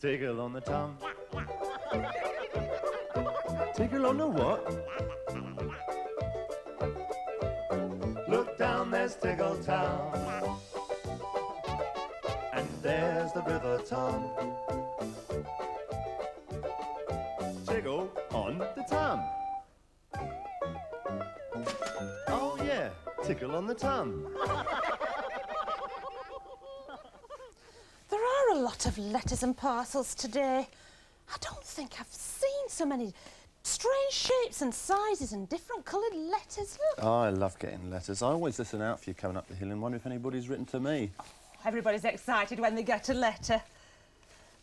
Tickle on the tum. Tickle on the what? Look down, there's Tickle Town, and there's the River Tom. Tickle on the tum. Oh yeah, tickle on the tum. There are a lot of letters and parcels today. I don't think I've seen so many strange shapes and sizes and different coloured letters. Look. Oh, I love getting letters. I always listen out for you coming up the hill and wonder if anybody's written to me. Everybody's excited when they get a letter.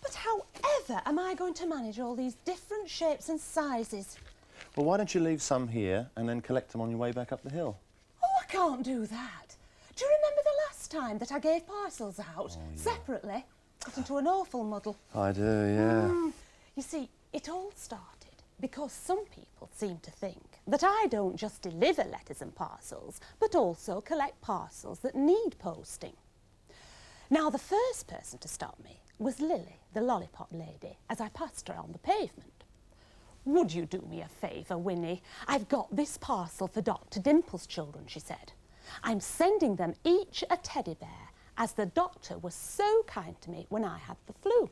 But however am I going to manage all these different shapes and sizes? Well, why don't you leave some here and then collect them on your way back up the hill? Oh, I can't do that. Do you remember the last time that I gave parcels out separately? Got into an awful muddle. I do, yeah. You see, it all started because some people seem to think that I don't just deliver letters and parcels, but also collect parcels that need posting. Now, the first person to stop me was Lily, the lollipop lady, as I passed her on the pavement. "Would you do me a favour, Winnie? I've got this parcel for Dr. Dimple's children," she said. "I'm sending them each a teddy bear, as the doctor was so kind to me when I had the flu.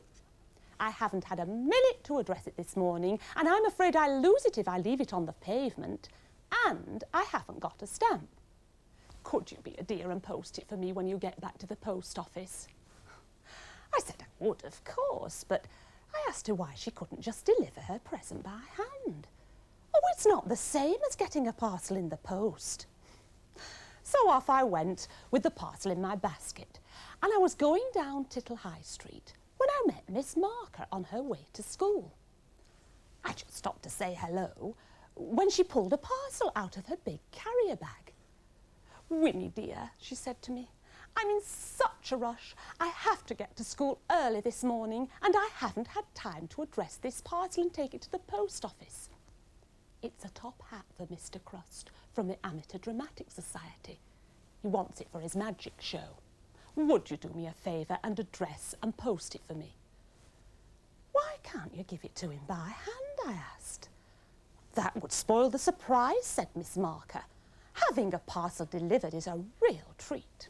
I haven't had a minute to address it this morning, and I'm afraid I'll lose it if I leave it on the pavement, and I haven't got a stamp. Could you be a dear and post it for me when you get back to the post office?" I said I would, of course, but I asked her why she couldn't just deliver her present by hand. Oh, it's not the same as getting a parcel in the post. So off I went with the parcel in my basket, and I was going down Tickle High Street when I met Miss Marker on her way to school. I just stopped to say hello when she pulled a parcel out of her big carrier bag. "Winnie dear," she said to me, "I'm in such a rush. I have to get to school early this morning, and I haven't had time to address this parcel and take it to the post office. It's a top hat for Mr. Crust from the Amateur Dramatic Society. He wants it for his magic show. Would you do me a favour and address and post it for me?" "Why can't you give it to him by hand?" I asked. "That would spoil the surprise," said Miss Marker. "Having a parcel delivered is a real treat."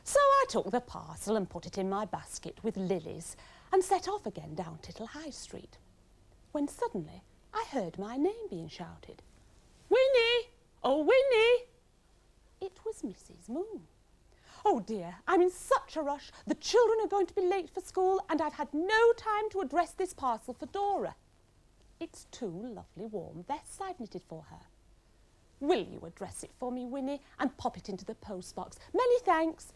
So I took the parcel and put it in my basket with Lily's and set off again down Tickle High Street, when suddenly I heard my name being shouted. "Winnie! Oh, Winnie!" It was Mrs. Moon. "Oh dear, I'm in such a rush. The children are going to be late for school, and I've had no time to address this parcel for Dora. It's 2 lovely warm vests I've knitted for her. Will you address it for me, Winnie, and pop it into the post box? Many thanks."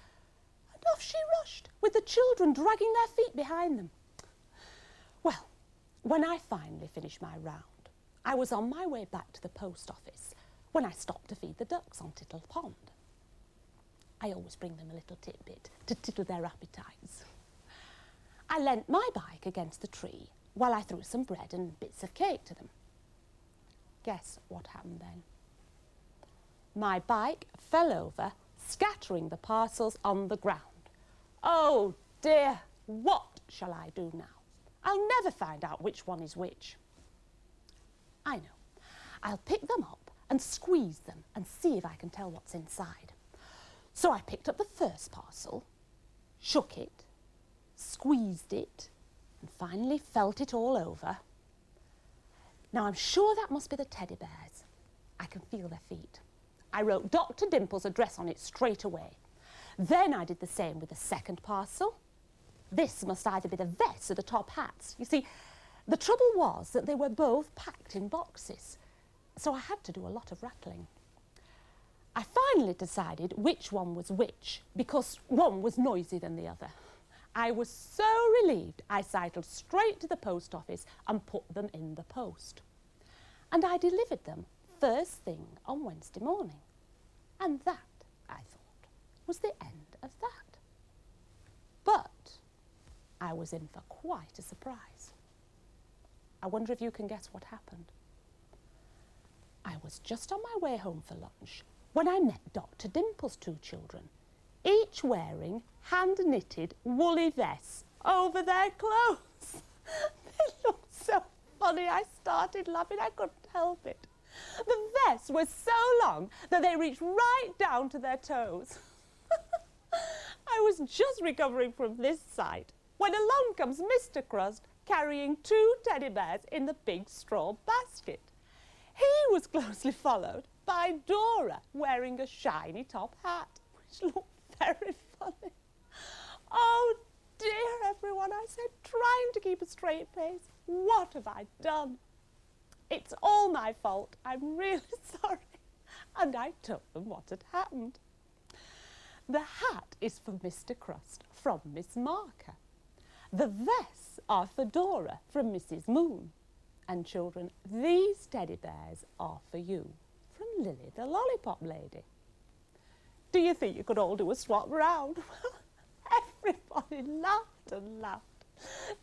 And off she rushed, with the children dragging their feet behind them. Well, when I finally finished my round, I was on my way back to the post office when I stopped to feed the ducks on Tittle Pond. I always bring them a little tidbit to tickle their appetites. I leant my bike against the tree while I threw some bread and bits of cake to them. Guess what happened then? My bike fell over, scattering the parcels on the ground. Oh dear, what shall I do now? I'll never find out which one is which. I know. I'll pick them up and squeeze them and see if I can tell what's inside. So I picked up the first parcel, shook it, squeezed it, and finally felt it all over. Now I'm sure that must be the teddy bears. I can feel their feet. I wrote Dr. Dimple's address on it straight away. Then I did the same with the second parcel. This must either be the vests or the top hats. You see, the trouble was that they were both packed in boxes, so I had to do a lot of rattling. I finally decided which one was which, because one was noisier than the other. I was so relieved I cycled straight to the post office and put them in the post. And I delivered them first thing on Wednesday morning. And that, I thought, was the end of that. But I was in for quite a surprise. I wonder if you can guess what happened. I was just on my way home for lunch when I met Dr. Dimple's 2 children, each wearing hand-knitted woolly vests. over their clothes. They looked so funny, I started laughing, I couldn't help it. The vests were so long that they reached right down to their toes. I was just recovering from this sight when along comes Mr. Crust carrying 2 teddy bears in the big straw basket. He was closely followed by Dora wearing a shiny top hat, which looked very funny. Oh dear, everyone, I said, trying to keep a straight face. What have I done? It's all my fault. I'm really sorry. And I told them what had happened. The hat is for Mr. Crust from Miss Marker. The vests are for Dora from Mrs. Moon. And children, these teddy bears are for you from Lily the Lollipop Lady. Do you think you could all do a swap round? Well, everybody laughed and laughed.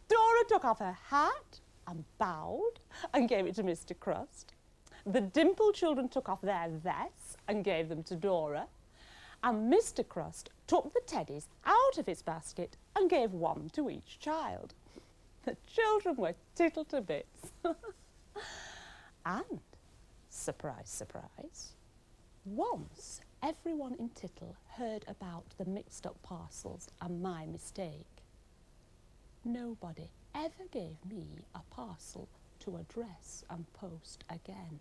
Dora took off her hat and bowed and gave it to Mr. Crust. The Dimple children took off their vests and gave them to Dora. And Mr. Crust took the teddies out of his basket and gave one to each child. The children were tickled to bits. And, surprise, surprise, once everyone in Tickle heard about the mixed-up parcels and my mistake, nobody ever gave me a parcel to address and post again.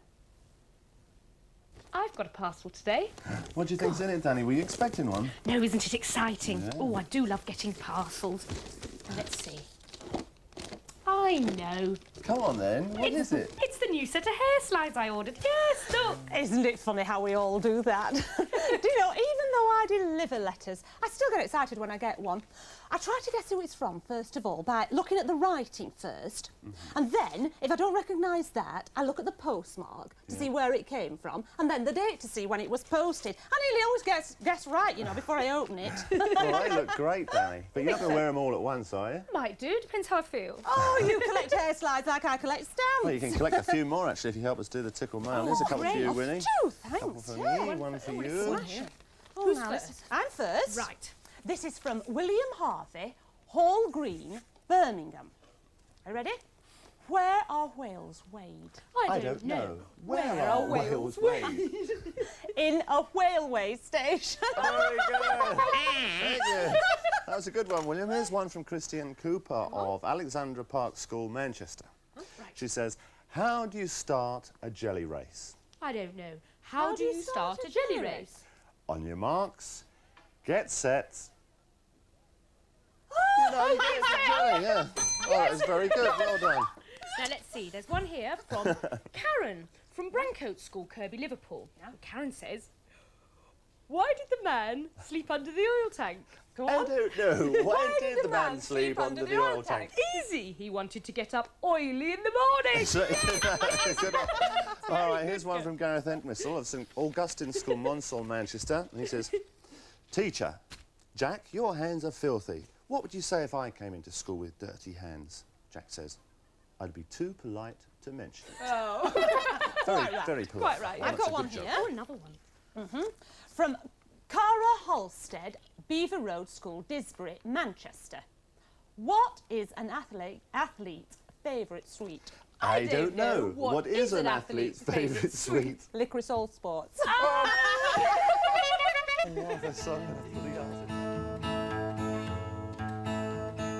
I've got a parcel today. What do you think's in it, Danny? Were you expecting one? No, isn't it exciting? Yeah. Oh, I do love getting parcels. Let's see. I know. Come on then, what is it? It's the new set of hair slides I ordered. Yes, look. Isn't it funny how we all do that? Do you know, even though I deliver letters, I still get excited when I get one. I try to guess who it's from, first of all, by looking at the writing first. And then, if I don't recognise that, I look at the postmark to see where it came from, and then the date to see when it was posted. I nearly always guess right, you know, before I open it. Well, they look great, Danny. But you're not going to wear them all at once, are you? Might do, depends how I feel. Oh, you collect hair slides like I collect stamps. Well, you can collect a few more, actually, if you help us do the Tickle Mail. Here's a couple for you, Winnie. Two, Couple thanks. for Yeah. me, one for you. Smash. Oh, Who's now, first? I'm first. Right. This is from William Harvey, Hall Green, Birmingham. Are you ready? Where are whales weighed? I don't know. Where are whales weighed? In a whaleway station. Very good. Very good. That was a good one, William. Here's one from Christian Cooper of Alexandra Park School, Manchester. Right. She says, how do you start a jelly race? I don't know. How do you start a jelly race? On your marks, get set. You know, you get the jelly, yeah. Oh, that was very good. Well done. Now, let's see. There's one here from Karen from Brancoat School, Kirby, Liverpool. Now, Karen says, why did the man sleep under the oil tank? Go I on. don't know. Why did the man sleep under the oil tank? Easy. He wanted to get up oily in the morning. Good one. All right, here's one from Gareth Entwistle of St Augustine School, Monsall, Manchester. And he says, Teacher, Jack, your hands are filthy. What would you say if I came into school with dirty hands? Jack says, I'd be too polite to mention it. Oh. Very polite. Quite right. I've That's got a one good job. here. Oh, another one. From Cara Halstead, Beaver Road School, Disbury, Manchester. What is an athlete's favourite sweet? I don't know. What is an athlete's favourite sweet? Licorice All Sports. Oh, the son of the artist.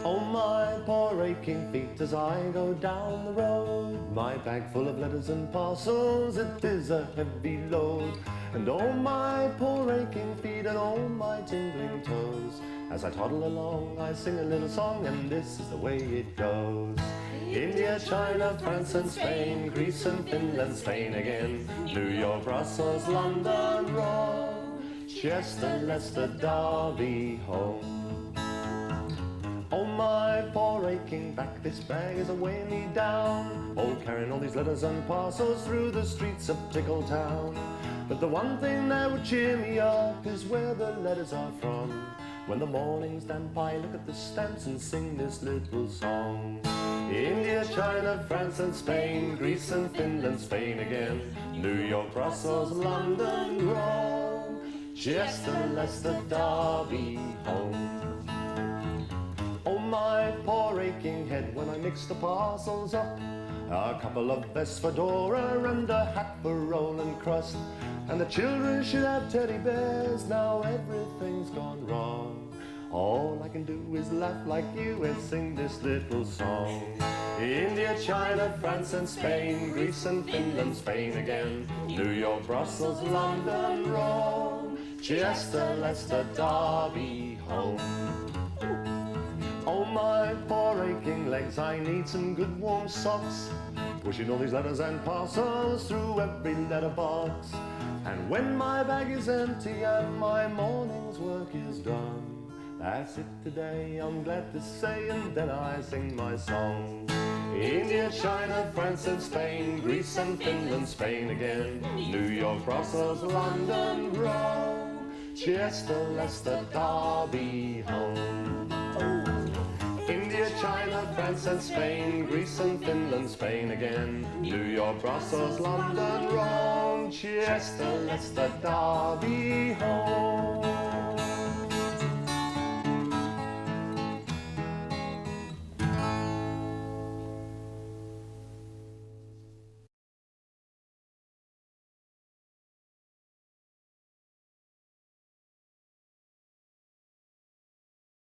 Oh, my poor aching feet as I go down the road. My bag full of letters and parcels, it is a heavy load. And oh, my poor aching feet and oh, my tingling toes. As I toddle along, I sing a little song, and this is the way it goes. India, China, France and Spain, Greece and Finland, Spain again, New York, Brussels, London, Rome, Chester, Leicester, Derby, home. Oh, my poor aching back, this bag is a weighing me down. Oh, carrying all these letters and parcels through the streets of Tickle Town. But the one thing that would cheer me up is where the letters are from. When the morning's damp, I look at the stamps and sing this little song. India, China, France and Spain, Greece and Finland, Spain again, New York, Brussels, London, Rome, Chester, Leicester, Derby, home. Oh, my poor aching head when I mix the parcels up. A couple of vests for Dora and a hat for Roland Crust. And the children should have teddy bears, now everything's gone wrong. All I can do is laugh like you and sing this little song. India, China, France and Spain, Greece and Finland, Spain again, New York, Brussels, London, Rome, Chester, Leicester, Derby, home. Oh my poor aching legs, I need some good warm socks, pushing all these letters and parcels through every letterbox. And when my bag is empty and my morning's work is done, that's it today, I'm glad to say, and then I sing my song. India, China, France and Spain, Greece and Finland, Spain again, New York, Brussels, London, Rome, Chester, Leicester, Derby, home. India, China, France and Spain, Greece and Finland, Spain again, New York, Brussels, London, Rome, Chester, Leicester, Derby, home.